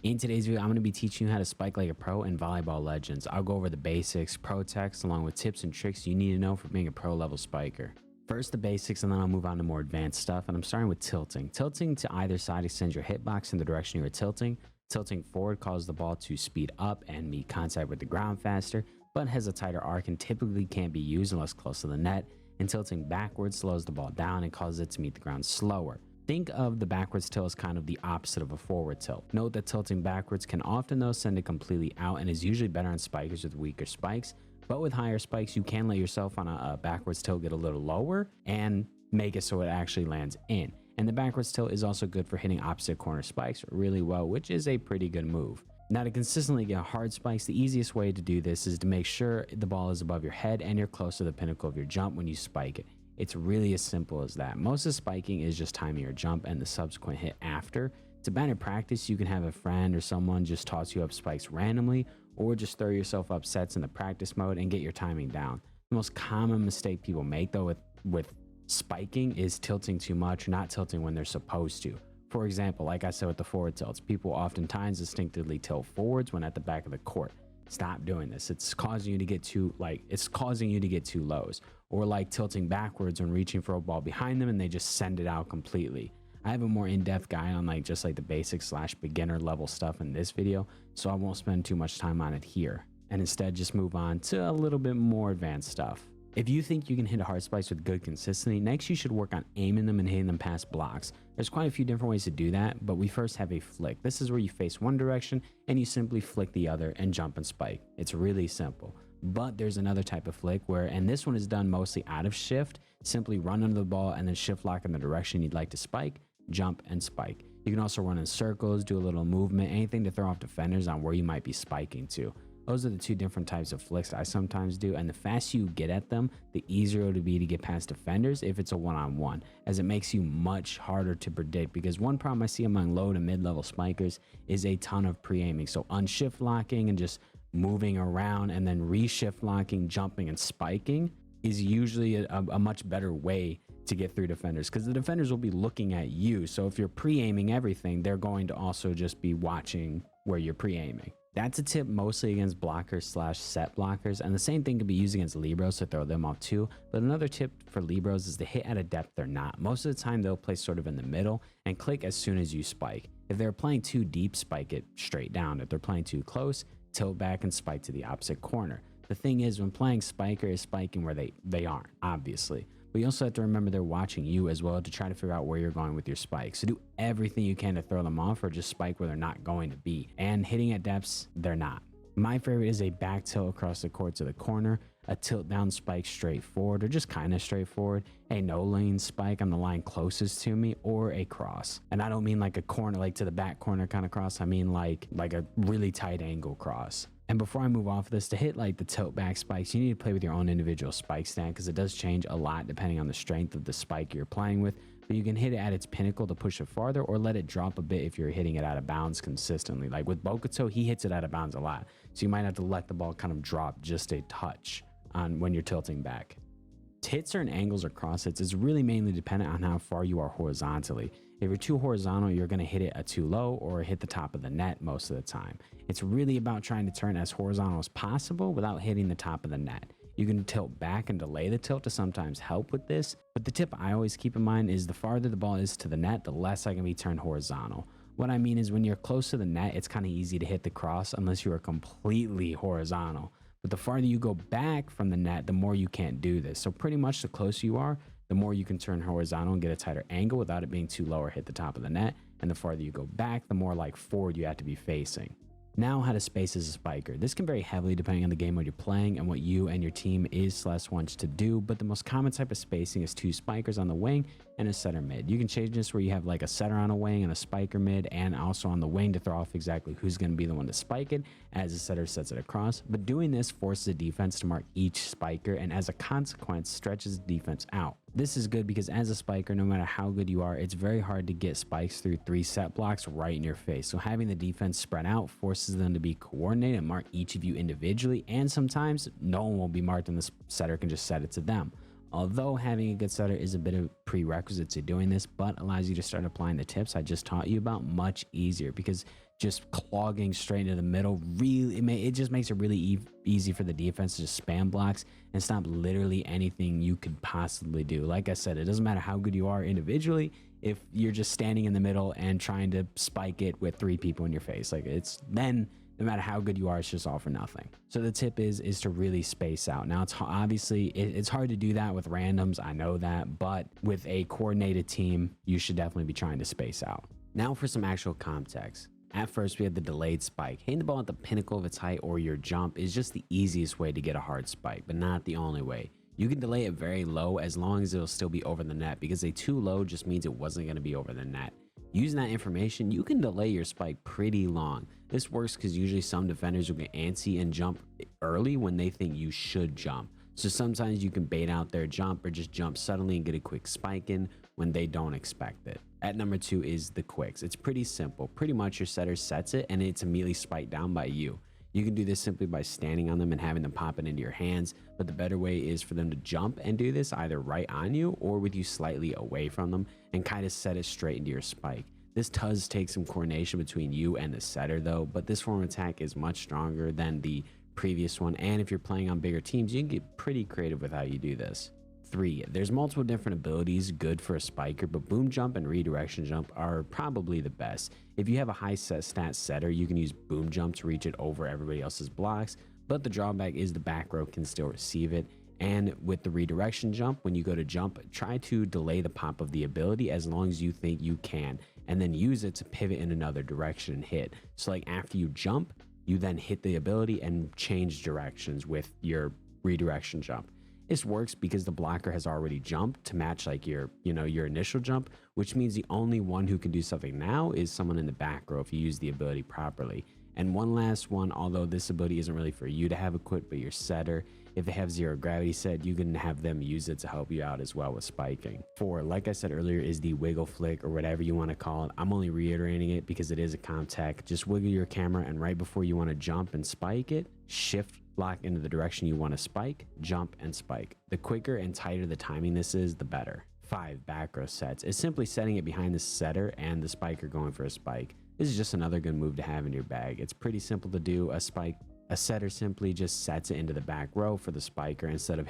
In today's video, I'm going to be teaching you how to spike like a pro in Volleyball Legends. I'll go over the basics, pro techs, along with tips and tricks you need to know for being a pro level spiker. First the basics, and then I'll move on to more advanced stuff, and I'm starting with tilting. Tilting to either side extends your hitbox in the direction you are tilting. Tilting forward causes the ball to speed up and meet contact with the ground faster, but has a tighter arc and typically can't be used unless close to the net. And tilting backwards slows the ball down and causes it to meet the ground slower. Think of the backwards tilt as kind of the opposite of a forward tilt. Note that tilting backwards can often though send it completely out and is usually better on spikers with weaker spikes, but with higher spikes you can let yourself on a backwards tilt get a little lower and make it so it actually lands in. And the backwards tilt is also good for hitting opposite corner spikes really well, which is a pretty good move. Now, to consistently get hard spikes, the easiest way to do this is to make sure the ball is above your head and you're close to the pinnacle of your jump when you spike it. It's really as simple as that. Most of spiking is just timing your jump and the subsequent hit after. To better practice, you can have a friend or someone just toss you up spikes randomly, or just throw yourself up sets in the practice mode and get your timing down. The most common mistake people make though with spiking is tilting too much or not tilting when they're supposed to. For example, like I said with the forward tilts, people oftentimes instinctively tilt forwards when at the back of the court. Stop doing this. It's causing you to get too lows. Or like tilting backwards when reaching for a ball behind them and they just send it out completely. I have a more in-depth guide on just the basic / beginner level stuff in this video, so I won't spend too much time on it here, and instead just move on to a little bit more advanced stuff. If you think you can hit hard spikes with good consistency, next you should work on aiming them and hitting them past blocks. There's quite a few different ways to do that, but we first have a flick. This is where you face one direction and you simply flick the other and jump and spike. It's really simple. But there's another type of flick and this one is done mostly out of shift. Simply run under the ball and then shift lock in the direction you'd like to spike, jump and spike. You can also run in circles, do a little movement, anything to throw off defenders on where you might be spiking to. Those are the two different types of flicks I sometimes do, and the faster you get at them, the easier it'll be to get past defenders if it's a one-on-one, as it makes you much harder to predict, because one problem I see among low to mid-level spikers is a ton of pre-aiming. So unshift locking and just moving around and then reshift locking, jumping and spiking is usually a much better way to get through defenders, because the defenders will be looking at you. So if you're pre-aiming everything, they're going to also just be watching where you're pre-aiming. That's a tip mostly against blockers / set blockers, and the same thing can be used against libros to throw them off too. But another tip for libros is to hit at a depth they're not. Most of the time they'll play sort of in the middle and click as soon as you spike. If they're playing too deep, spike it straight down. If they're playing too close, tilt back and spike to the opposite corner. The thing is, when playing spiker is spiking where they aren't, obviously. But you also have to remember they're watching you as well to try to figure out where you're going with your spikes. So do everything you can to throw them off, or just spike where they're not going to be. And hitting at depths they're not. My favorite is a back tilt across the court to the corner, a tilt down spike straight forward, or just kind of straightforward, a no lane spike on the line closest to me, or a cross. And I don't mean like a corner, like to the back corner kind of cross. I mean like a really tight angle cross. And before I move off this, to hit the tilt back spikes, you need to play with your own individual spike stand, because it does change a lot depending on the strength of the spike you're playing with. But you can hit it at its pinnacle to push it farther, or let it drop a bit if you're hitting it out of bounds consistently. Like with Bokuto, he hits it out of bounds a lot, so you might have to let the ball kind of drop just a touch on when you're tilting back. To hit certain angles or cross hits is really mainly dependent on how far you are horizontally. If you're too horizontal, you're going to hit it too low or hit the top of the net most of the time. It's really about trying to turn as horizontal as possible without hitting the top of the net. You can tilt back and delay the tilt to sometimes help with this, but the tip I always keep in mind is the farther the ball is to the net, the less I can be turned horizontal. What I mean is when you're close to the net, it's kind of easy to hit the cross unless you are completely horizontal. But the farther you go back from the net, the more you can't do this. So pretty much the closer you are, the more you can turn horizontal and get a tighter angle without it being too low or hit the top of the net. And the farther you go back, the more forward you have to be facing. Now, how to space as a spiker. This can vary heavily depending on the game mode you're playing and what you and your team wants to do, but the most common type of spacing is 2 spikers on the wing and a setter mid. You can change this where you have a setter on a wing and a spiker mid, and also on the wing to throw off exactly who's going to be the one to spike it as the setter sets it across. But doing this forces the defense to mark each spiker, and as a consequence stretches the defense out. This is good because as a spiker, no matter how good you are, it's very hard to get spikes through 3 set blocks right in your face. So having the defense spread out forces them to be coordinated and mark each of you individually, and sometimes no one will be marked and the setter can just set it to them. Although having a good setter is a bit of a prerequisite to doing this, but allows you to start applying the tips I just taught you about much easier, because just clogging straight into the middle. Really, it just makes it really easy for the defense to just spam blocks and stop literally anything you could possibly do. Like I said, it doesn't matter how good you are individually if you're just standing in the middle and trying to spike it with 3 people in your face. Like, it's then no matter how good you are, it's just all for nothing. So the tip is to really space out. Now, it's obviously it's hard to do that with randoms, I know that, but with a coordinated team, you should definitely be trying to space out. Now for some actual context. At first, we have the delayed spike. Hitting the ball at the pinnacle of its height or your jump is just the easiest way to get a hard spike, but not the only way. You can delay it very low as long as it'll still be over the net, because a too low just means it wasn't going to be over the net. Using that information, you can delay your spike pretty long. This works because usually some defenders will get antsy and jump early when they think you should jump. So sometimes you can bait out their jump or just jump suddenly and get a quick spike in when they don't expect it. At number 2 is the quicks. It's pretty simple. Pretty much your setter sets it and it's immediately spiked down by you. You can do this simply by standing on them and having them pop it into your hands, but the better way is for them to jump and do this either right on you or with you slightly away from them and kind of set it straight into your spike. This does take some coordination between you and the setter though, but this form of attack is much stronger than the previous one, and if you're playing on bigger teams, you can get pretty creative with how you do this. 3, there's multiple different abilities good for a spiker, but boom jump and redirection jump are probably the best. If you have a high stat setter, you can use boom jump to reach it over everybody else's blocks, but the drawback is the back row can still receive it. And with the redirection jump, when you go to jump, try to delay the pop of the ability as long as you think you can, and then use it to pivot in another direction and hit. So like after you jump, you then hit the ability and change directions with your redirection jump. This works because the blocker has already jumped to match like your initial jump, which means the only one who can do something now is someone in the back row if you use the ability properly. And one last one, although this ability isn't really for you to have equipped, but your setter, if they have 0 gravity set, you can have them use it to help you out as well with spiking. 4, like I said earlier, is the wiggle flick or whatever you want to call it. I'm only reiterating it because it is a comp tech. Just wiggle your camera and right before you want to jump and spike it, shift block into the direction you want to spike, jump and spike. The quicker and tighter the timing this is, the better. 5, back row sets. It's simply setting it behind the setter and the spiker going for a spike. This is just another good move to have in your bag. It's pretty simple to do. A setter simply just sets it into the back row for the spiker instead of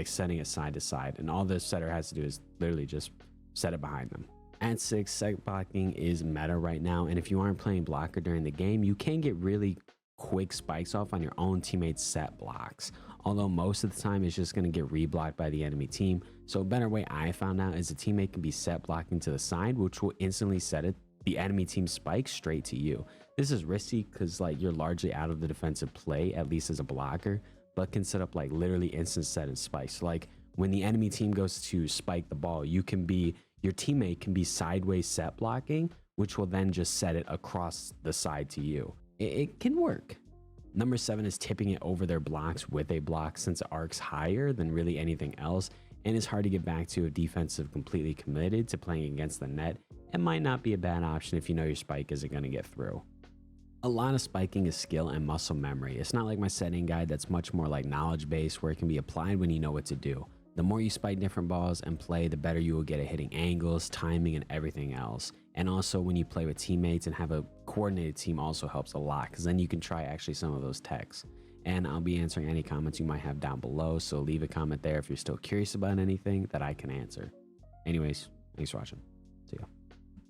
setting it side to side. And all the setter has to do is literally just set it behind them. At 6, set blocking is meta right now. And if you aren't playing blocker during the game, you can get really quick spikes off on your own teammates' set blocks. Although most of the time it's just going to get reblocked by the enemy team. So a better way I found out is a teammate can be set blocking to the side, which will instantly set the enemy team spike straight to you. This is risky because like you're largely out of the defensive play, at least as a blocker, but can set up like literally instant set and spike. So like when the enemy team goes to spike the ball, your teammate can be sideways set blocking, which will then just set it across the side to you. It can work. Number 7 is tipping it over their blocks with a block, since it arcs higher than really anything else and is hard to get back to if defensive completely committed to playing against the net. It might not be a bad option if you know your spike isn't going to get through. A lot of spiking is skill and muscle memory. It's not like my setting guide that's much more like knowledge based, where it can be applied when you know what to do. The more you spike different balls and play, the better you will get at hitting angles, timing, and everything else. And also when you play with teammates and have a coordinated team also helps a lot, because then you can try actually some of those techs. And I'll be answering any comments you might have down below, so leave a comment there if you're still curious about anything that I can answer. Anyways, thanks for watching. See ya.